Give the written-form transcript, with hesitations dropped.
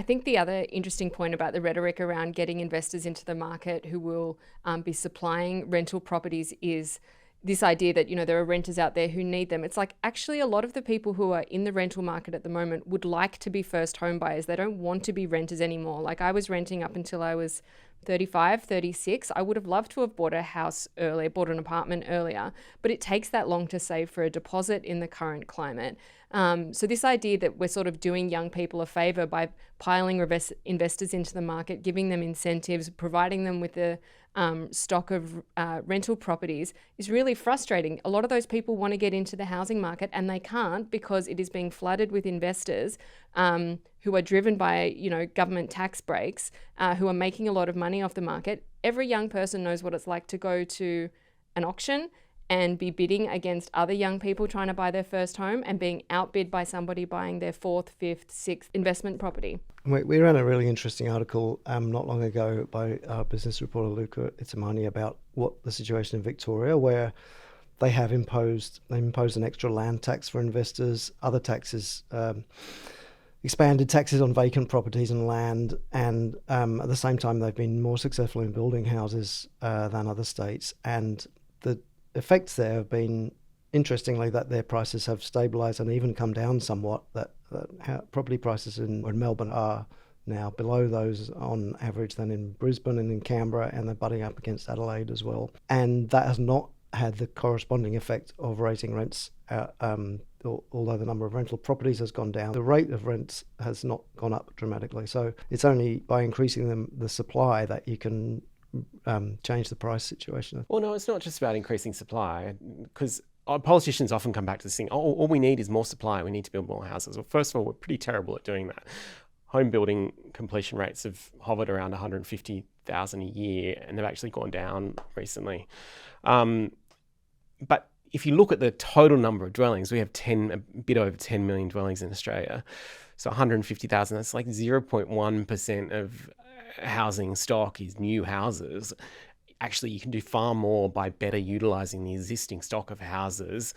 think the other interesting point about the rhetoric around getting investors into the market who will be supplying rental properties is this idea that, there are renters out there who need them. It's like, actually, a lot of the people who are in the rental market at the moment would like to be first home buyers. They don't want to be renters anymore. Like, I was renting up until I was 35, 36. I would have loved to have bought a house earlier, bought an apartment earlier, but it takes that long to save for a deposit in the current climate. So this idea that we're sort of doing young people a favour by piling investors into the market, giving them incentives, providing them with a stock of rental properties is really frustrating. A lot of those people want to get into the housing market and they can't because it is being flooded with investors who are driven by, government tax breaks, who are making a lot of money off the market. Every young person knows what it's like to go to an auction and be bidding against other young people trying to buy their first home and being outbid by somebody buying their fourth, fifth, sixth investment property. We ran a really interesting article not long ago by our business reporter Luca Itamani about what the situation in Victoria, where they imposed an extra land tax for investors, other taxes, expanded taxes on vacant properties and land, and at the same time they've been more successful in building houses than other states. And the effects there have been, interestingly, that their prices have stabilised and even come down somewhat, that property prices in Melbourne are now below those on average than in Brisbane and in Canberra, and they're butting up against Adelaide as well. And that has not had the corresponding effect of raising rents, although the number of rental properties has gone down. The rate of rents has not gone up dramatically. So it's only by increasing the supply that you can change the price situation. Well, no, it's not just about increasing supply, because politicians often come back to this thing, all we need is more supply, we need to build more houses. Well, first of all, we're pretty terrible at doing that. Home building completion rates have hovered around 150,000 a year, and they've actually gone down recently. But if you look at the total number of dwellings, we have a bit over 10 million dwellings in Australia. So 150,000, that's like 0.1% of housing stock is new houses. Actually, you can do far more by better utilising the existing stock of houses